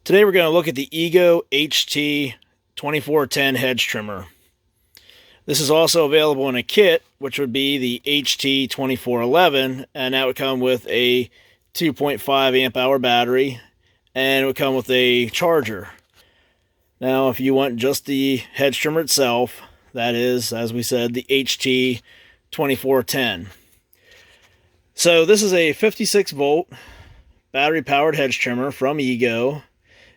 Today we're going to look at the Ego HT2410 hedge trimmer. This is also available in a kit, which would be the HT2411, and that would come with a 2.5 amp hour battery, and it would come with a charger. Now, if you want just the hedge trimmer itself, that is, as we said, the HT2410. So this is a 56 volt battery powered hedge trimmer from Ego.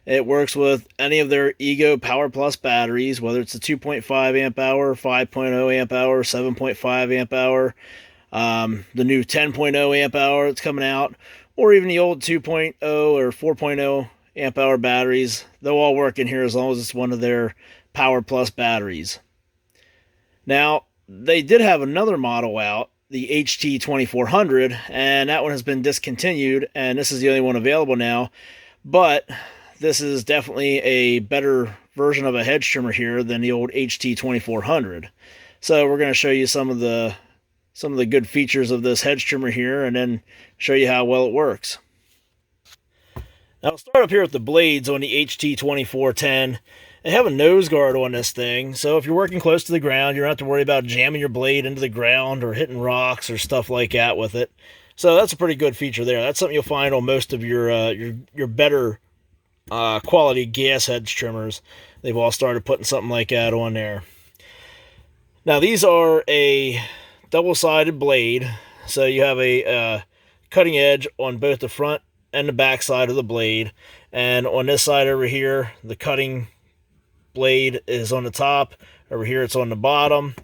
It works with any of their Ego Power Plus batteries, whether it's a 2.5 amp hour, 5.0 amp hour, 7.5 amp hour, the new 10.0 amp hour that's coming out, or even the old 2.0 or 4.0 amp hour batteries. They'll all work in here as long as it's one of their Power Plus batteries. Now, they did have another model out, the HT2400, and that one has been discontinued, and this is the only one available now. But this is definitely a better version of a hedge trimmer here than the old HT2400. So we're going to show you some of the good features of this hedge trimmer here, and then show you how well it works. Now I'll start up here with the blades on the HT2410. They have a nose guard on this thing, so if you're working close to the ground, you don't have to worry about jamming your blade into the ground or hitting rocks or stuff like that with it. So that's a pretty good feature there. That's something you'll find on most of your better quality gas hedge trimmers. They've all started putting something like that on there. Now these are a double-sided blade, so you have a cutting edge on both the front and the back side of the blade, and on this side over here, the cutting blade is on the top. Over here it's on the bottom,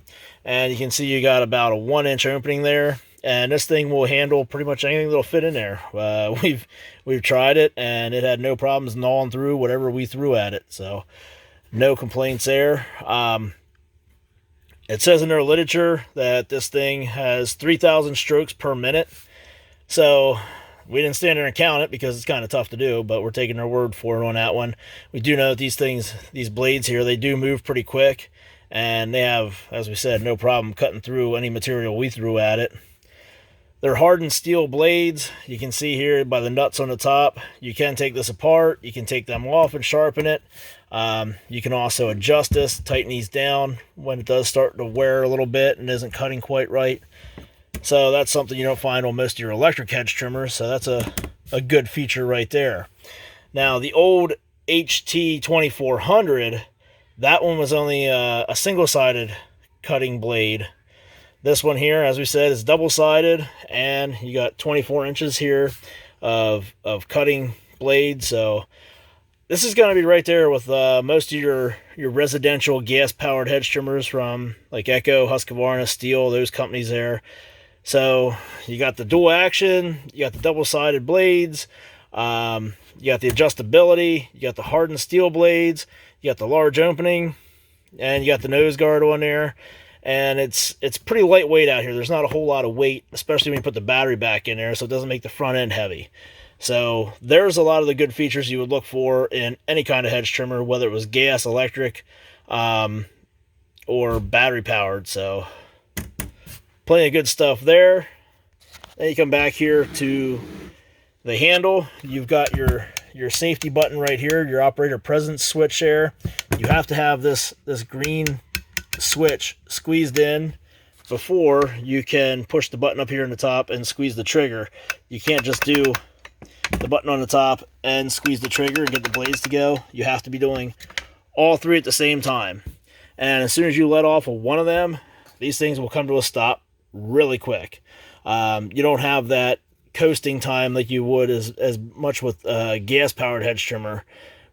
and you can see you got about a 1-inch opening there, and this thing will handle pretty much anything that'll fit in there. We've tried it, and it had no problems gnawing through whatever we threw at it, so no complaints there. It says in their literature that this thing has 3,000 strokes per minute, so we didn't stand there and count it because it's kind of tough to do, but we're taking their word for it on that one. We do know that these blades here, they do move pretty quick, and they have, as we said, no problem cutting through any material we threw at it. They're hardened steel blades. You can see here by the nuts on the top. You can take this apart. You can take them off and sharpen it. You can also adjust this, tighten these down when it does start to wear a little bit and isn't cutting quite right. So that's something you don't find on most of your electric hedge trimmers, so that's a good feature right there. Now, the old HT2400, that one was only a single-sided cutting blade. This one here, as we said, is double-sided, and you got 24 inches here of cutting blade, so this is going to be right there with most of your residential gas-powered hedge trimmers from like Echo, Husqvarna, Steel, those companies there. So you got the dual action, you got the double-sided blades, you got the adjustability, you got the hardened steel blades, you got the large opening, and you got the nose guard on there. And it's pretty lightweight out here. There's not a whole lot of weight, especially when you put the battery back in there, so it doesn't make the front end heavy. So there's a lot of the good features you would look for in any kind of hedge trimmer, whether it was gas, electric, or battery powered. So plenty of good stuff there. Then you come back here to the handle. You've got your safety button right here, your operator presence switch there. You have to have this green switch squeezed in before you can push the button up here in the top and squeeze the trigger. You can't just do the button on the top and squeeze the trigger and get the blades to go. You have to be doing all three at the same time. And as soon as you let off of one of them, these things will come to a stop really quick. You don't have that coasting time like you would as much with a gas-powered hedge trimmer.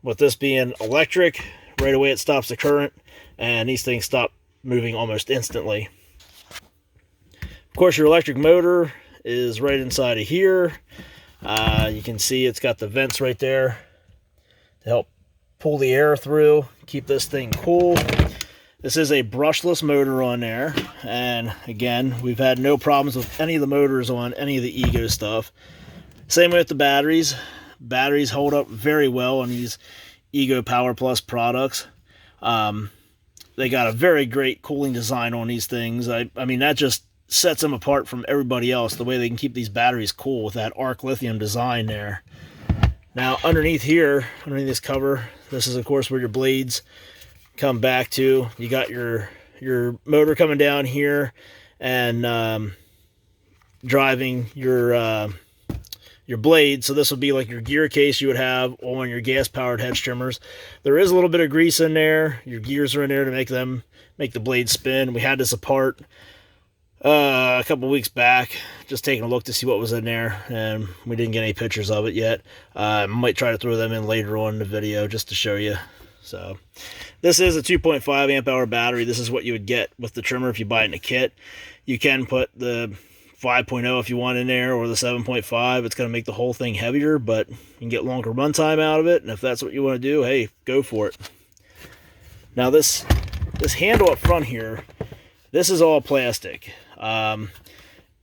With this being electric, right away it stops the current, and these things stop moving almost instantly. Of course, your electric motor is right inside of here. You can see it's got the vents right there to help pull the air through, keep this thing cool. This is a brushless motor on there, and again, we've had no problems with any of the motors on any of the Ego stuff. Same with the batteries. Batteries hold up very well on these Ego Power Plus products. They got a very great cooling design on these things. I mean, that just sets them apart from everybody else, the way they can keep these batteries cool with that arc lithium design there. Now underneath here, underneath this cover, this is of course where your blades come back to. You got your motor coming down here and driving your blade. So this would be like your gear case you would have on your gas powered hedge trimmers. There is a little bit of grease in there. Your gears are in there to make the blade spin. We had this apart a couple weeks back, just taking a look to see what was in there, and we didn't get any pictures of it yet. I might try to throw them in later on in the video just to show you. So this is a 2.5 amp hour battery. This is what you would get with the trimmer if you buy it in a kit. You can put the 5.0 if you want in there, or the 7.5. It's going to make the whole thing heavier, but you can get longer runtime out of it, and if that's what you want to do, hey, go for it. Now this handle up front here, this is all plastic.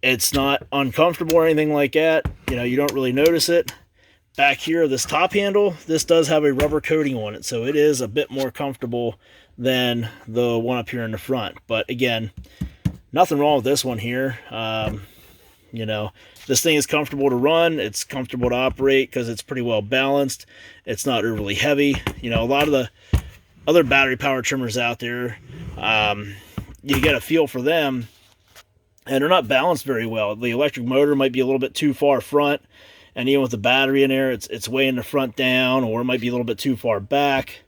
It's not uncomfortable or anything like that. You know, you don't really notice it. Back here, this top handle, this does have a rubber coating on it, so it is a bit more comfortable than the one up here in the front. But again, nothing wrong with this one here. You know, this thing is comfortable to run. It's comfortable to operate because it's pretty well balanced. It's not overly heavy. You know, a lot of the other battery power trimmers out there, you get a feel for them, and they're not balanced very well. The electric motor might be a little bit too far front, and even with the battery in there, it's way in the front down, or it might be a little bit too far back,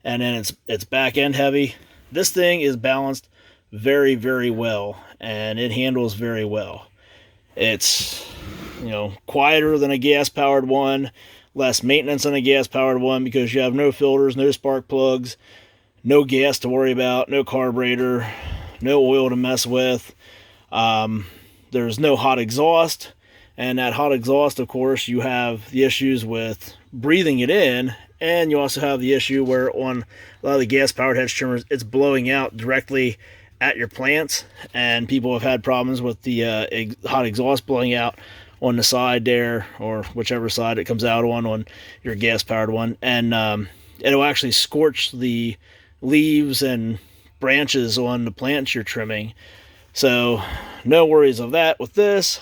and then it's back end heavy. This thing is balanced very, very well, and it handles very well. It's, you know, quieter than a gas powered one, less maintenance than a gas powered one, because you have no filters, no spark plugs, no gas to worry about, no carburetor, no oil to mess with. There's no hot exhaust, and that hot exhaust, of course, you have the issues with breathing it in, and you also have the issue where on a lot of the gas powered hedge trimmers, it's blowing out directly at your plants, and people have had problems with the hot exhaust blowing out on the side there, or whichever side it comes out on your gas powered one, and it'll actually scorch the leaves and branches on the plants you're trimming. So no worries of that with this.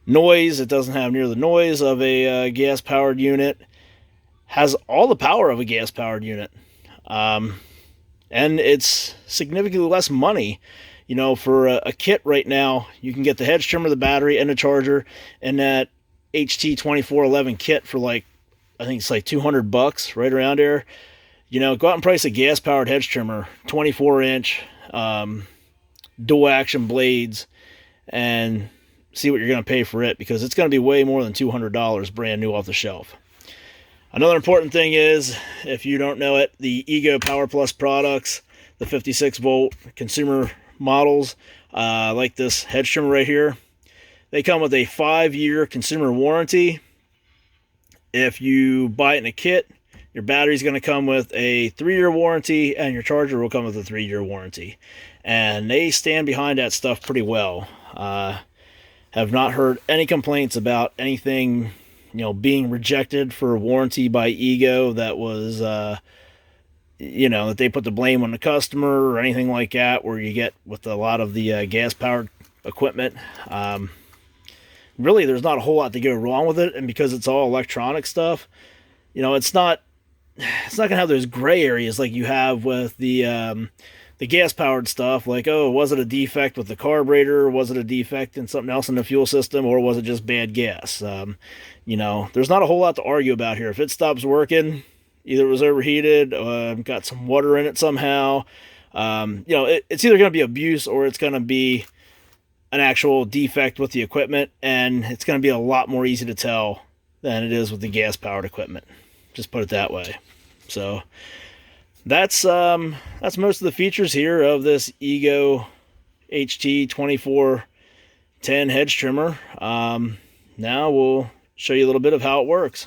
Noise, it doesn't have near the noise of a gas powered unit. Has all the power of a gas powered unit, and it's significantly less money. You know, for a kit right now, you can get the hedge trimmer, the battery, and the charger, and that HT2411 kit for like, I think it's like $200, right around there. You know, go out and price a gas powered hedge trimmer, 24-inch, dual action blades, and see what you're going to pay for it, because it's going to be way more than $200 brand new off the shelf. Another important thing is, if you don't know it, the Ego Power Plus products, the 56 volt consumer models, like this hedge trimmer right here, they come with a 5-year consumer warranty. If you buy it in a kit, your battery's going to come with a 3-year warranty, and your charger will come with a 3-year warranty. And they stand behind that stuff pretty well. Have not heard any complaints about anything, you know, being rejected for warranty by Ego that was, you know, that they put the blame on the customer or anything like that, where you get with a lot of the gas-powered equipment. Really, there's not a whole lot to go wrong with it, and because it's all electronic stuff, you know, it's not going to have those gray areas like you have with the gas-powered stuff, like, oh, was it a defect with the carburetor, or was it a defect in something else in the fuel system, or was it just bad gas? You know, there's not a whole lot to argue about here. If it stops working, either it was overheated, got some water in it somehow, you know, it's either going to be abuse, or it's going to be an actual defect with the equipment, and it's going to be a lot more easy to tell than it is with the gas-powered equipment. Just put it that way. So that's most of the features here of this Ego HT2410 hedge trimmer. Now we'll show you a little bit of how it works.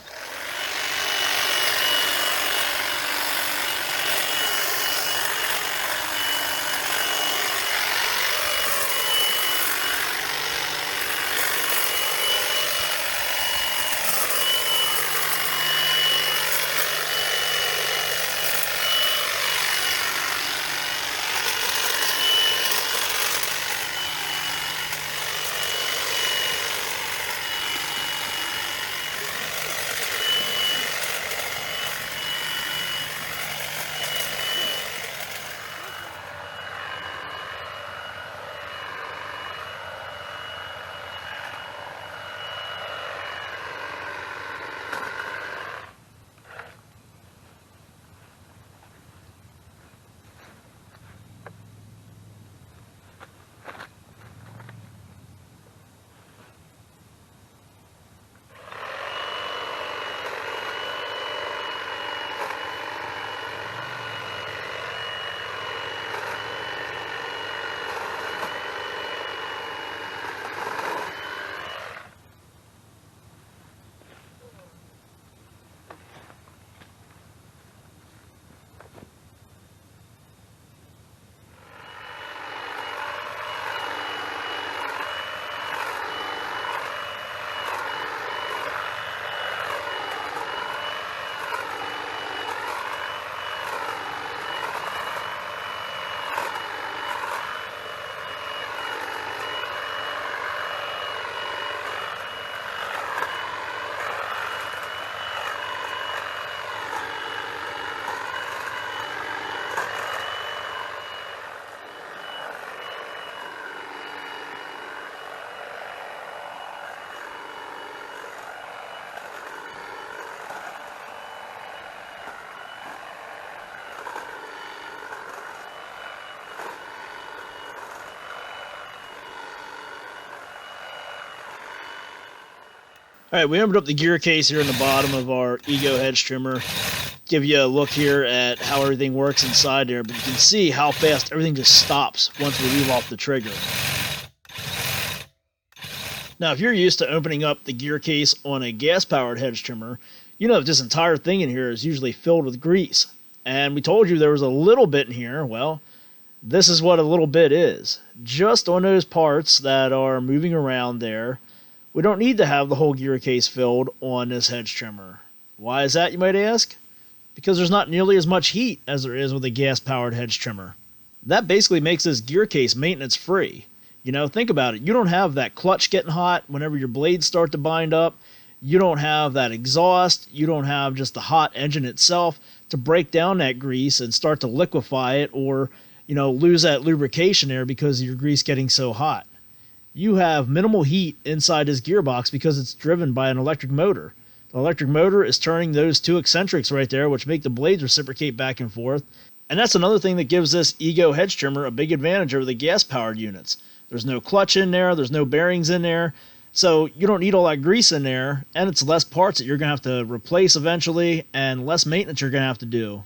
Alright, we opened up the gear case here in the bottom of our Ego Hedge trimmer. Give you a look here at how everything works inside there, but you can see how fast everything just stops once we leave off the trigger. Now, if you're used to opening up the gear case on a gas-powered hedge trimmer, you know that this entire thing in here is usually filled with grease. And we told you there was a little bit in here. Well, this is what a little bit is. Just on those parts that are moving around there, we don't need to have the whole gear case filled on this hedge trimmer. Why is that, you might ask? Because there's not nearly as much heat as there is with a gas-powered hedge trimmer. That basically makes this gear case maintenance-free. You know, think about it. You don't have that clutch getting hot whenever your blades start to bind up. You don't have that exhaust. You don't have just the hot engine itself to break down that grease and start to liquefy it, or, you know, lose that lubrication there because of your grease getting so hot. You have minimal heat inside this gearbox because it's driven by an electric motor. The electric motor is turning those two eccentrics right there, which make the blades reciprocate back and forth. And that's another thing that gives this Ego hedge trimmer a big advantage over the gas-powered units. There's no clutch in there, there's no bearings in there, so you don't need all that grease in there, and it's less parts that you're going to have to replace eventually, and less maintenance you're going to have to do.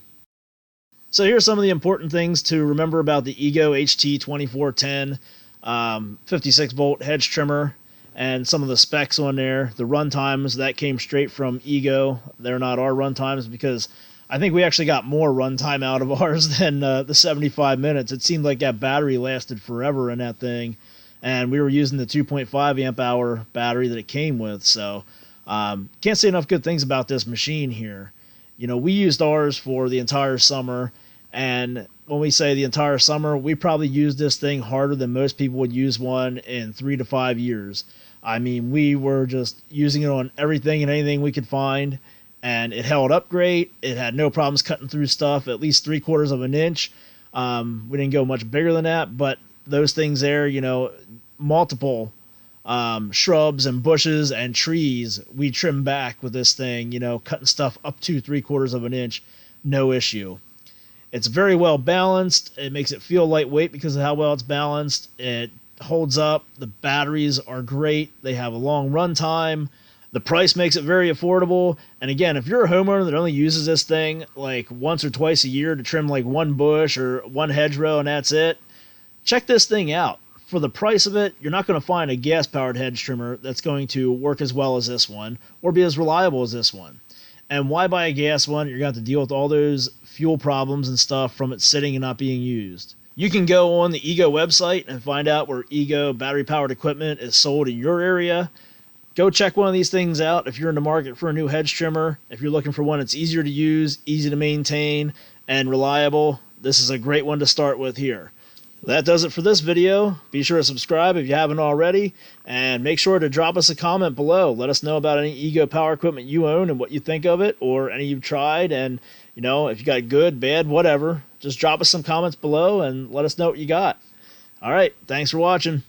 So here's some of the important things to remember about the Ego HT2410 56-volt hedge trimmer, and some of the specs on there. The run times, that came straight from Ego. They're not our run times, because I think we actually got more runtime out of ours than the 75 minutes. It seemed like that battery lasted forever in that thing, and we were using the 2.5 amp hour battery that it came with. So can't say enough good things about this machine here. You know, we used ours for the entire summer, and when we say the entire summer, we probably used this thing harder than most people would use one in 3 to 5 years. I mean, we were just using it on everything and anything we could find, and it held up great. It had no problems cutting through stuff at least 3/4 of an inch. We didn't go much bigger than that, but those things there, you know, multiple shrubs and bushes and trees we trimmed back with this thing, you know, cutting stuff up to 3/4 of an inch, no issue. It's very well balanced. It makes it feel lightweight because of how well it's balanced. It holds up. The batteries are great. They have a long run time. The price makes it very affordable. And again, if you're a homeowner that only uses this thing like once or twice a year to trim like one bush or one hedgerow and that's it, check this thing out. For the price of it, you're not going to find a gas-powered hedge trimmer that's going to work as well as this one or be as reliable as this one. And why buy a gas one? You're going to have to deal with all those fuel problems and stuff from it sitting and not being used. You can go on the Ego website and find out where Ego battery-powered equipment is sold in your area. Go check one of these things out if you're in the market for a new hedge trimmer. If you're looking for one that's easier to use, easy to maintain, and reliable, this is a great one to start with here. That does it for this video. Be sure to subscribe if you haven't already, and make sure to drop us a comment below. Let us know about any Ego power equipment you own and what you think of it, or any you've tried, and you know, if you got good, bad, whatever, just drop us some comments below and let us know what you got. All right, thanks for watching.